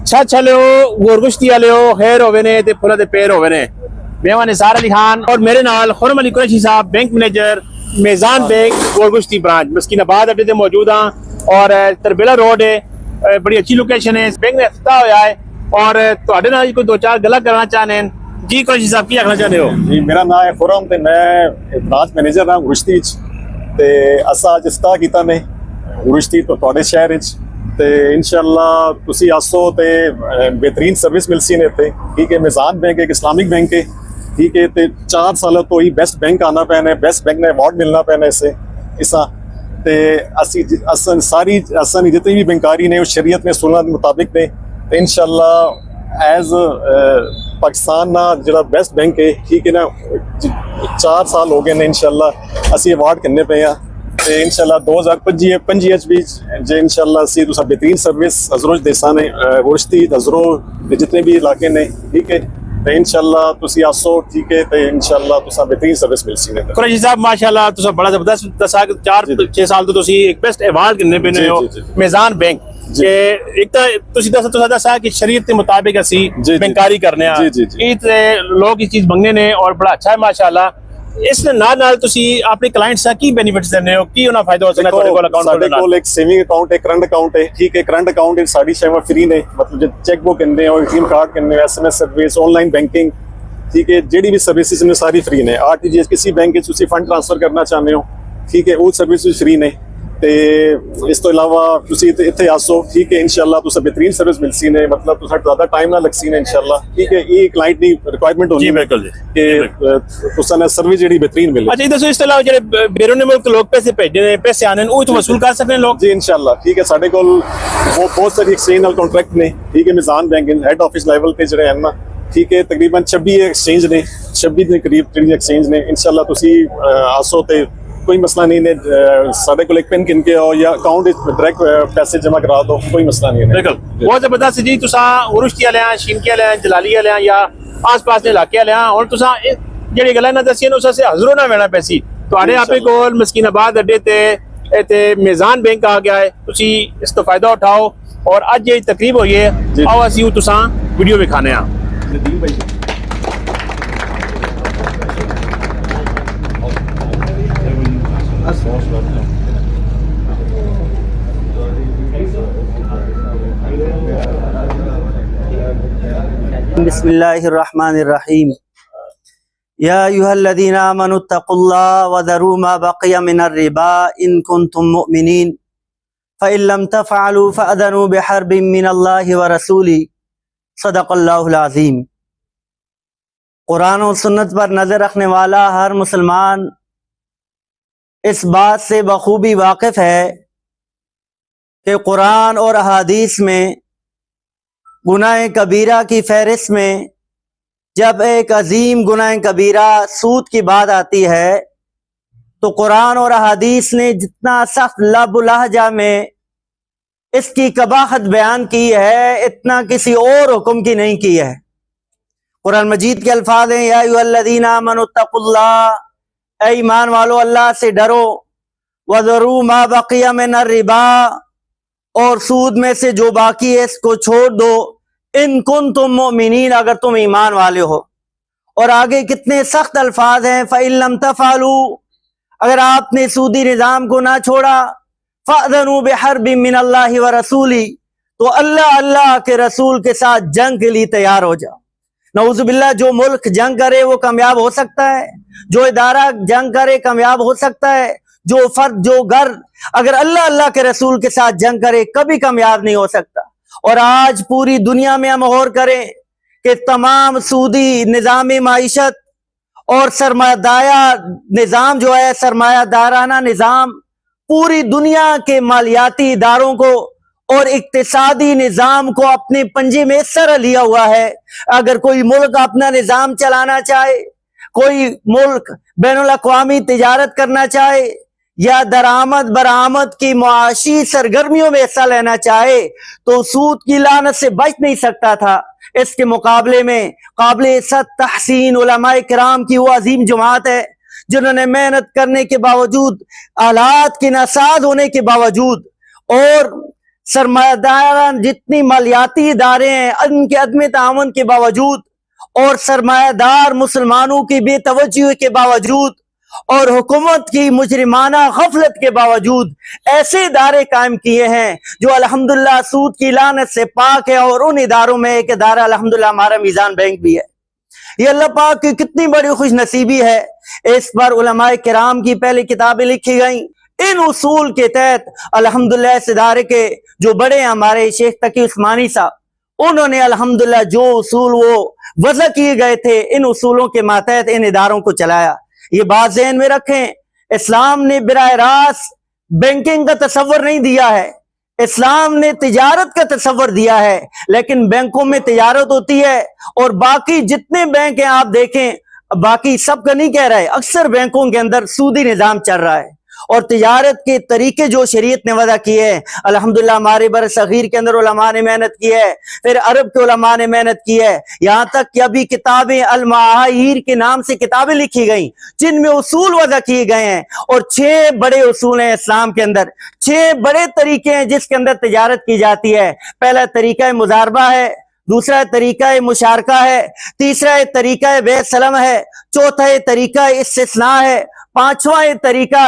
छलियो गोरगुश्ती वालियो खैर होवे ने ते फुला दे पैर होवे ने। मैं निसार अली खान और मेरे नाल खुरम अली कुरैशी साहब बैंक मैनेजर मेज़ान बैंक गोरगुश्ती ब्रांच मस्कीनाबाद अड्डे ते मौजूद हाँ और तरबेला रोड है, बड़ी अच्छी लोकेशन है। इस बैंक ने इफ्तिताह होया है और तुहाडे नाल कोई दो चार गल्लां करना चाहने हैं। जी कुरैशी साहब की आखना चाहते हो? जी मेरा नाम है खुरम ते मैं ब्रांच मैनेजर हाँ गुरश्ती ते असा अज इफ्तिताह कीता ने गुरश्ती तो तुहाडे शहर विच ते इंशाअल्लाह तुसी आसो ते बेहतरीन सर्विस मिलसी ने इत्थे। ठीक है, मेज़ान बैंक एक इस्लामिक बैंक है। ठीक है, ते 4 साल तो ही बेस्ट बैंक आना पैना है, बेस्ट बैंक ने अवार्ड मिलना पैना इसे इसा ते असन सारी असन जितनी भी बैंकारी ने उस शरीयत में सुन्नत के मुताबिक ने ते इंशाअल्लाह एज पाकिस्तान ना जो बेस्ट बैंक है। ठीक है ना, 4 साल हो गए ने इंशाअल्लाह असी अवार्ड करने पे हैं ते इंशाअल्लाह 2025 भी जे इंशाअल्लाह असी तुसा बेहतरीन सर्विस हजरों देसा ने गुरश्ती हजरों जितने भी इलाके ने। ठीक है, तो इंशाअल्लाह तुसी आसो। ठीक है, तो इंशाअल्लाह तुसा बेहतरीन सर्विस मिलसी ने। कुरैशी साहब माशाअल्लाह तुसा बड़ा जबरदस्त दसा कि 4-6 साल तो तुसी एक बेस्ट अवार्ड करने पे ने हो मेज़ान बैंक जे एक तो तुसी दसा कि शरीयत के मुताबिक असी बैंकारी करने आ ते लोग इस चीज मंगने ने और बड़ा अच्छा है माशाअल्लाह। इस नाल तुसी अपने क्लाइंट्स सा की बेनिफिट्स देने हो, की उन्हें फायदा हो सकता है ਤੁਹਾਡੇ ਕੋਲ ਅਕਾਊਂਟ ਸਾਡੇ ਕੋਲ ਇੱਕ ਸੇਵਿੰਗ ਅਕਾਊਂਟ ਹੈ, ਕਰੰਟ ਅਕਾਊਂਟ ਹੈ। ਠੀਕ ਹੈ, ਕਰੰਟ ਅਕਾਊਂਟ ਵਿੱਚ ਸਾਡੀ ਸੇਵਾ ਫ੍ਰੀ ਨੇ, ਮਤਲਬ ਜੇ ਚੈੱਕ ਬੁੱਕ ਕਹਿੰਦੇ ਹੋ, ਏਟੀਐਮ ਕਾਰਡ ਕਹਿੰਦੇ ਹੋ, ਐਸਐਮਐਸ ਸਰਵਿਸ, ਆਨਲਾਈਨ ਬੈਂਕਿੰਗ। ਠੀਕ ਹੈ, ਜਿਹੜੀ ਵੀ ਸਰਵਿਸਿਜ਼ ਨੇ ਸਾਰੀ ਫ੍ਰੀ ਨੇ। ਆਰਟੀਜੀਐਸ ਕਿਸੇ ਬੈਂਕ ਵਿੱਚ ਤੁਸੀਂ ਫੰਡ ਟ੍ਰਾਂਸਫਰ ਕਰਨਾ ਚਾਹੁੰਦੇ ਹੋ, ਠੀਕ ਹੈ, ਉਹ ਸਰਵਿਸ ਵੀ ਫ੍ਰੀ ਨੇ। ਤੇ ਇਸ ਤੋਂ ਇਲਾਵਾ ਤੁਸੀਂ ਇੱਥੇ ਆਸੋ। ਠੀਕ ਹੈ, ਇਨਸ਼ਾਅੱਲਾ ਤੁਸੀਂ ਬਿਹਤਰੀਨ ਸਰਵਿਸ ਮਿਲਸੀ ਨੇ, ਮਤਲਬ ਤੁਸੀਂ ਜ਼ਿਆਦਾ ਟਾਈਮ ਨਾ ਲੱਗਸੀ ਨੇ ਇਨਸ਼ਾਅੱਲਾ। ਠੀਕ ਹੈ, ਇਹ ਕਲਾਇੰਟ ਦੀ ਰਿਕੁਆਇਰਮੈਂਟ ਹੁੰਦੀ ਜੀ ਬਿਲਕੁਲ ਜੀ ਕਿ ਤੁਸੀਂ ਨੇ ਸਰਵਿਸ ਜਿਹੜੀ ਬਿਹਤਰੀਨ ਮਿਲੇ। अच्छा, दसो इस अलावा ਜਿਹੜੇ ਬੇਰੂਨੀ ਮੁਲਕ ਲੋਕ ਪੈਸੇ ਭੇਜਦੇ ਨੇ, ਪੈਸੇ ਆਣੇ ਨੇ, ਉਹ ਤੋਂ ਵਸੂਲ ਕਰ ਸਕਦੇ ਨੇ ਲੋਕ? ਜੀ ਇਨਸ਼ਾਅੱਲਾ। ਠੀਕ ਹੈ, ਸਾਡੇ ਕੋਲ ਬਹੁਤ ਸਾਰੀ ਐਕਸਚੇਂਜ ਨਾਲ ਕੰਟਰੈਕਟ ਨੇ। ਠੀਕ ਹੈ, ਮੇਜ਼ਾਨ ਬੈਂਕ ਹੈਡ ਆਫਿਸ ਲੈਵਲ ਤੇ ਜਿਹੜੇ ਹਨ ਨਾ, ਠੀਕ ਹੈ, ਤਕਰੀਬਨ 26 ਐਕਸਚੇਂਜ ਨੇ, 26 ਦੇ ਕਰੀਬ ਜਿਹੜੀ ਐਕਸਚੇਂਜ ਨੇ। ਇਨਸ਼ਾਅੱਲਾ ਤੁਸੀਂ ਆਸੋ ਤੇ कोई मसला नहीं ने, साढ़े को एक पिन गिन के आओ या अकाउंट डायरेक्ट पैसे जमा करा दो, कोई मसला नहीं है। बिल्कुल बहुत जबरदस्त जी। तुसा उरुश्ती वाले शिमकी वाले जलाली वाले या आस पास के इलाके वाले और तुसा जेडी गल्लां ना दसियां ने उससे हजरों ना वेना पैसी तुहाडे आपे कोल मस्कीनाबाद अड्डे ते इत्थे मेज़ान बैंक आ गया है। तुसी इस तो फायदा उठाओ और अज ये तकरीब होई है, आओ असी तुसा वीडियो विखाने आ। बिस्मिल्लाहिर्रहमानिर्रहीम। या अय्युहल्लज़ीना आमनुत्तक़ुल्लाह वज़रू मा बक़िया मिनर्रिबा इन कुंतुम मुमिनीन फ़इन लम तफ़अलू फ़अज़नू बिहर्बिन मिनल्लाहि व रसूलिही सदक़ल्लाहुल अज़ीम। कुरान और सुन्नत पर नज़र रखने वाला हर मुसलमान इस बात से बखूबी वाकिफ़ है कि कुरान और अहादीस में गुनाह कबीरा की फहरिस्त में जब एक अजीम गुनाह कबीरा सूद की बात आती है तो कुरान और अहादीस ने जितना सख्त लब लहजा में इसकी कबाहत बयान की है, इतना किसी और हुक्म की नहीं की है। कुरान मजीद के अल्फाज हैं, या अय्युहल्लज़ीना आमनुत्तक़ुल्लाह, ऐ ईमान वालो अल्लाह से डरो, वज़रू मा बक़िया मिनर्रिबा, और सूद में से जो बाकी है इसको छोड़ दो, इन कुंतुम मुमिनीन, अगर तुम ईमान वाले हो। और आगे कितने सख्त अल्फाज हैं, फ़इन लम तफ़अलू, अगर आपने सूदी निज़ाम को ना छोड़ा, फ़अज़नू बिहर्बिन मिनल्लाहि व रसूलिही, तो अल्लाह के रसूल के साथ जंग के लिए तैयार हो जाओ। नऊज़ुबिल्लाह, जो मुल्क जंग करे वो कामयाब हो सकता है, जो इदारा जंग करे कामयाब हो सकता है, जो फर्द जो घर अगर अल्लाह के रसूल के साथ जंग करे कभी कामयाब नहीं हो सकता। और आज पूरी दुनिया में हम गौर करें कि तमाम सूदी निज़ाम माइशत और सरमायादारा निज़ाम जो है, सरमायादाराना निज़ाम पूरी दुनिया के मालियाती इदारों को और इक्तिसादी निज़ाम को अपने पंजे में सर लिया हुआ है। अगर कोई मुल्क अपना निज़ाम चलाना चाहे, कोई मुल्क बैनुल अक़वामी तिजारत करना चाहे या दरामद बरामद की मुआशी सरगर्मियों में हिस्सा लेना चाहे तो सूद की लानत से बच नहीं सकता था। इसके मुकाबले में काबिल इज़्ज़त तहसीन उलमाए किराम की वो अजीम जमात है जिन्होंने मेहनत करने के बावजूद, आलात के नासाज होने के बावजूद और सरमायादार जितनी मालियाती इदारे हैं उनके अदम तावन के बावजूद और सरमायादार मुसलमानों की बेतवज्जोही के बावजूद और हुकूमत की मुजरिमाना गफलत के बावजूद ऐसे इदारे कायम किए हैं जो अल्हम्दुलिल्लाह सूद की लानत से पाक है। और उन इदारों में एक इदारा अल्हम्दुलिल्लाह हमारा मीज़ान बैंक भी है। ये अल्लाह पाक की कितनी बड़ी खुश नसीबी है। इस पर उलमाए किराम की पहले किताबें लिखी गई। इन उसूल के तहत अल्हम्दुलिल्लाह इस इदारे के जो बड़े हमारे शेख तकी उस्मानी साहब, उन्होंने अल्हम्दुलिल्लाह जो उसूल वो वज़ा किए गए थे, इन उसूलों के मातहत इन इदारों को चलाया। ये बात ज़हन में रखें, इस्लाम ने बिराह रास्त बैंकिंग का तसव्वुर नहीं दिया है, इस्लाम ने तिजारत का तसव्वुर दिया है। लेकिन बैंकों में तिजारत होती है और बाकी जितने बैंक हैं आप देखें, बाकी सबका नहीं कह रहा है, अक्सर बैंकों के अंदर सूदी निज़ाम चल रहा है। और तिजारत के तरीके जो शरीयत ने वज़ा किए हैं, अल्हम्दुलिल्लाह हमारे बर सगीर के अंदर उलमा ने मेहनत की है, फिर अरब के उलमा ने मेहनत की है, यहाँ तक कि अभी किताबें अल-महाईर के नाम से किताबें लिखी गई जिनमें उसूल वज़ा किए गए हैं। और 6 बड़े उसूल हैं इस्लाम के अंदर, 6 बड़े तरीके हैं जिसके अंदर तिजारत की जाती है। पहला तरीका मुजारबा है, दूसरा तरीका मुशारका है, तीसरा तरीका बेसलम है, चौथा तरीका इस्तिस्ना है, पांचवा तरीका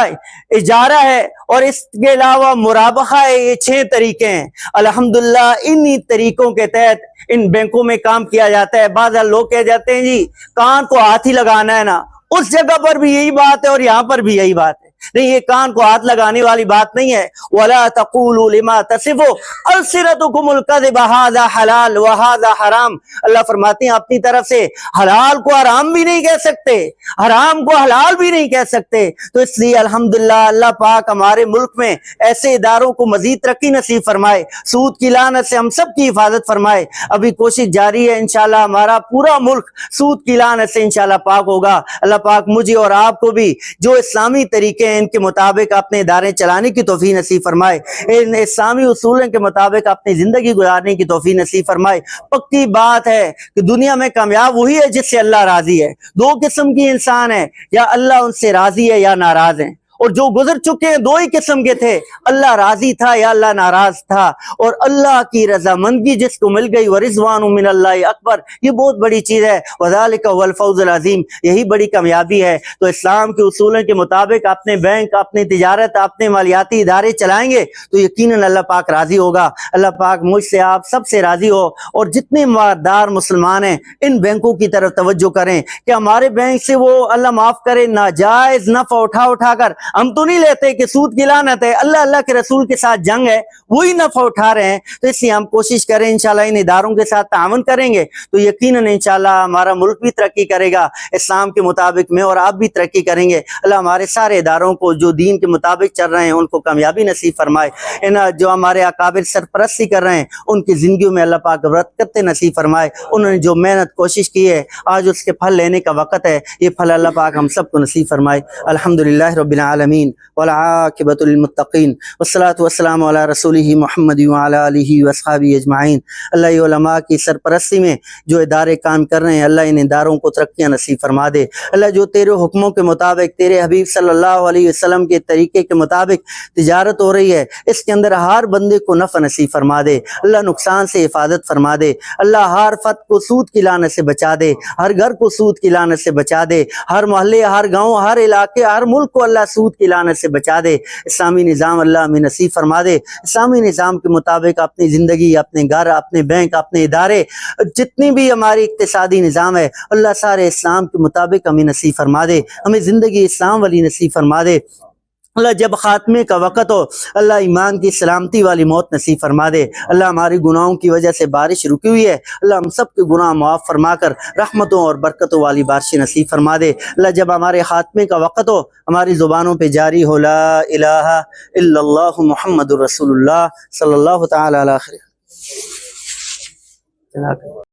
इजारा है और इसके अलावा मुराबहा है। ये 6 तरीके हैं। अल्हम्दुलिल्लाह इन्हीं तरीकों के तहत इन बैंकों में काम किया जाता है। बाज़ लोग कह जाते हैं जी कान को हाथ ही लगाना है ना, उस जगह पर भी यही बात है और यहाँ पर भी यही बात है। नहीं, ये कान को हाथ लगाने वाली बात नहीं है। वला तक़ूलू लिमा तसिफु अलसिनतुकुमुल कज़िब हाज़ा हलाल व हाज़ा हराम। अल्लाह फरमाते हैं अपनी तरफ से हलाल को हराम भी नहीं कह सकते, हराम को हलाल भी नहीं कह सकते। तो इसलिए अल्हम्दुलिल्लाह अल्लाह पाक हमारे मुल्क में ऐसे इदारों को मजीद तरक्की नसीब फरमाए, सूद की लानत से हम सब की हिफाजत फरमाए। अभी कोशिश जारी है, इंशाल्लाह हमारा पूरा मुल्क सूद की लानत से इंशाल्लाह पाक होगा। अल्लाह पाक मुझे और आपको भी जो इस्लामी तरीके इनके मुताबिक अपने इदारे चलाने की तौफीक नसीब फरमाए, इन इस्लामी उसूलों के मुताबिक अपनी जिंदगी गुजारने की तौफीक नसीब फरमाए। पक्की बात है कि दुनिया में कामयाब वही है जिससे अल्लाह राजी है। 2 किस्म की इंसान है, या अल्लाह उनसे राजी है या नाराज है। और जो गुजर चुके हैं 2 ही किस्म के थे, अल्लाह राजी था या अल्लाह नाराज था। और अल्लाह की रजामंदगी जिसको मिल गई, व रिज़वानु मिनल्लाहि अकबर, ये बहुत बड़ी चीज है। वज़ालिका हुवल फौज़ुल अज़ीम, यही बड़ी कामयाबी है। तो इस्लाम के उसूलों के मुताबिक अपने बैंक, अपनी तिजारत, अपने मालियाती इदारे चलाएंगे तो यकीनन अल्लाह पाक राजी होगा। अल्लाह पाक मुझसे आप सबसे राजी हो। और जितने मालदार मुसलमान हैं इन बैंकों की तरफ तवज्जो करें कि हमारे बैंक से वो अल्लाह माफ करे नाजायज नफा उठा कर, हम तो नहीं लेते कि सूद की लानत है, अल्लाह अल्लाह के रसूल के साथ जंग है, वही नफा उठा रहे हैं। तो इसलिए हम कोशिश करें इंशाल्लाह इन इदारों के साथ तावन करेंगे तो यकीनन इंशाल्लाह हमारा मुल्क भी तरक्की करेगा इस्लाम के मुताबिक में, और आप भी तरक्की करेंगे। अल्लाह हमारे सारे इदारों को जो दीन के मुताबिक चल रहे हैं उनको कामयाबी नसीब फरमाए। इन जो हमारे अकाबिर सरपरस्ती कर रहे हैं उनकी जिंदगी में अल्लाह पाक बरकत नसीब फरमाए। उन्होंने जो मेहनत कोशिश की है आज उसके फल लेने का वक्त है, ये फल अल्लाह पाक हम सबको नसीब फरमाए। अल्हम्दुलिल्लाह रब्बिल आलमीन वल आक़िबतु लिल मुत्तक़ीन वस्सलातु वस्सलामु अला रसूलिही मुहम्मद व अला आलिहि व अस्हाबिही अजमाइन। अल्लाह ये उलमा की सरपरस्ती में जो इदारे काम कर रहे हैं अल्लाह इन इदारों को तरक्कियां नसीब फरमा दे। अल्लाह जो तेरे हुक्मों के मुताबिक, तेरे हबीब सल्लल्लाहु अलैहि वसल्लम के तरीके के मुताबिक तिजारत हो रही है, इसके अंदर हर बंदे को नफ़ा नसीब फरमा दे। अल्लाह नुकसान से हिफाजत फरमा दे। अल्लाह हर फत को सूद की लानत से बचा दे, हर घर को सूद की लानत से बचा दे, हर मोहल्ले, हर गाँव, हर इलाके, हर मुल्क को अल्लाह सूद की लानत से बचा दे। इस्लामी निज़ाम अल्लाह हमें नसीब फरमा दे। इस्लामी निज़ाम के मुताबिक अपनी ज़िंदगी, अपने घर, अपने बैंक, अपने इदारे, जितनी भी हमारी इक़्तिसादी निज़ाम है अल्लाह सारे इस्लाम के मुताबिक हमें नसीब फरमा दे। हमें ज़िंदगी इस्लाम वाली नसीब फरमा दे। अल्लाह जब खात्मे का वक़्त हो अल्लाह ईमान की सलामती वाली मौत नसीब फरमा दे। अल्लाह हमारी गुनाहों की वजह से बारिश रुकी हुई है, अल्लाह हम सब के गुनाह माफ़ फरमा कर रहमतों और बरकतों वाली बारिश नसीब फरमा दे। अल्लाह जब हमारे खात्मे का वक़्त हो हमारी ज़ुबानों पे जारी हो ला इलाहा इल्लल्लाहु मुहम्मदुर रसूलुल्लाह सल्लल्लाहु तआला अलैहि वसल्लम।